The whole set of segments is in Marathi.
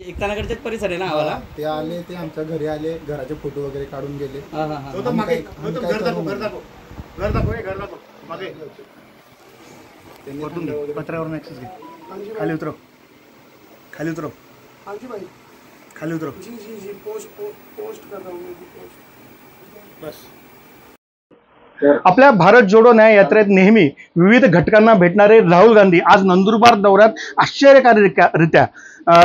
एकतानाकडच्याच परिसर आहे ना आम्हाला. ते आले, ते आमच्या घरी आले, घराचे फोटो वगैरे काढून गेले. पत्रावरून ऍक्सेस घे. खाली उतरव, खाली उतरव, खाली उतरव. पोस्ट कर रहा हूं बस. आपल्या भारत जोडो न्याय यात्रेत नेहमी विविध घटकांना भेटणारे राहुल गांधी आज नंदुरबार दौऱ्यात आश्चर्यकारकरित्या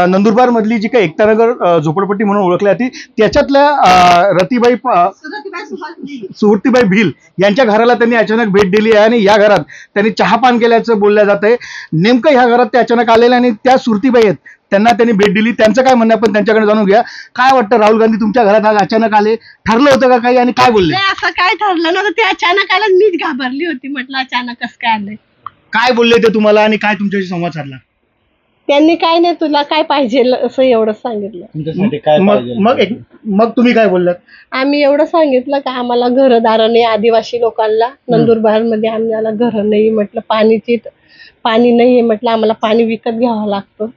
नंदुरबार मधली जी काही एकतानगर झोपडपट्टी म्हणून ओळखली जाते त्याच्यातल्या सुहृतीबाई भिल यांच्या घराला त्यांनी अचानक भेट दिली आहे आणि या घरात त्यांनी चहापान केल्याचं बोललं जात आहे. नेमकं ह्या घरात ते अचानक आलेले आणि त्या सुहृतीबाई आहेत त्यांना त्यांनी भेट दिली. त्यांचं काय म्हणणं आपण त्यांच्याकडे जाणून घ्या. काय वाटतं, राहुल गांधी तुमच्या घरात आज अचानक आले, ठरलं होतं का काही आणि काय बोलले? असं काय ठरलं नव्हतं, ते अचानक आलं. मीच घाबरली होती, म्हटलं अचानक कसं काय आलंय. काय बोलले ते तुम्हाला आणि काय तुमच्याशी संवाद साधला? त्यांनी काय नाही, तुला काय पाहिजे असं एवढं सांगितलं. तुमच्यासाठी काय मग तुम्ही काय बोललात? आम्ही एवढं सांगितलं का आम्हाला घरदार नाही, आदिवासी लोकांना नंदुरबार मध्ये आम्हाला घर नाही, म्हटलं पाणी नाहीये, म्हटलं आम्हाला पाणी विकत घ्यावं लागतं.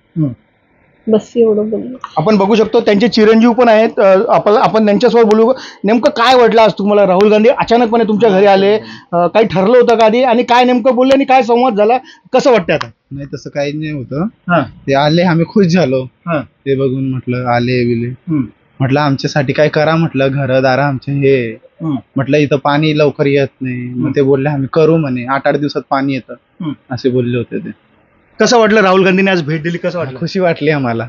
बस एवढं बोललो. आपण बघू शकतो त्यांचे चिरंजीव पण आहेत. आपण त्यांच्यासोबत बोलू. नेमकं काय वाटलं आज तुम्हाला? राहुल गांधी अचानकपणे तुमच्या घरी आले, काही ठरलं होतं का आधी आणि काय नेमकं बोलले आणि काय संवाद झाला, कसं वाटतं आता? नाही, तसं काही नाही होतं. ते आले, आम्ही खुश झालो ते बघून. म्हटलं आले बिले, म्हटलं आमच्यासाठी काय करा, म्हटलं घरदार आमचे हे, म्हटलं इथं पाणी लवकर येत नाही. मग ते बोलले आम्ही करू म्हणे, 8-8 दिवसात पाणी येतं असे बोलले होते ते. कसं वाटलं राहुल गांधीने आज भेट दिली, कसं वाटलं? खुशी वाटली आम्हाला.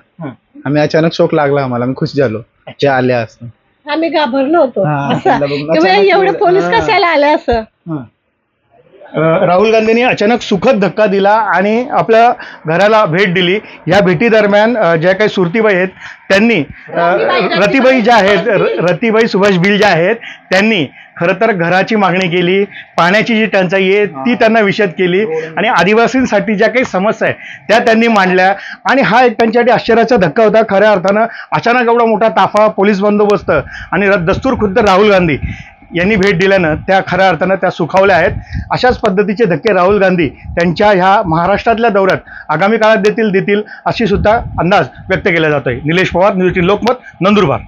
आम्ही अचानक शोक लागला आम्हाला, आम्ही खुश झालो ते आले असं. आम्ही घाबरलो होतो, एवढे पोलीस कशाला आले असं. राहुल गांधींनी अचानक सुखद धक्का दिला आणि आपल्या घराला भेट दिली. या भेटी दरम्यान ज्या काही सुरतीबाई आहेत त्यांनी रतीबाई सुभाष भिल ज्या आहेत त्यांनी खरं तर घराची मागणी केली, पाण्याची जी टंचाई आहे ती त्यांना विशद केली आणि आदिवासींसाठी ज्या काही समस्या आहेत त्या त्यांनी मांडल्या. आणि हा एक त्यांच्यासाठी आश्चर्याचा धक्का होता. खऱ्या अर्थानं अचानक एवढा मोठा ताफा, पोलीस बंदोबस्त आणि दस्तूर खुद्द राहुल गांधी यांनी भेट दिल्यानं त्या खऱ्या अर्थानं त्या सुखावल्या आहेत. अशाच पद्धतीचे धक्के राहुल गांधी त्यांच्या ह्या महाराष्ट्रातल्या दौऱ्यात आगामी काळात देतील अशी सुद्धा अंदाज व्यक्त केला जातोय. निलेश पवार, न्यूज 18 लोकमत, नंदुरबार.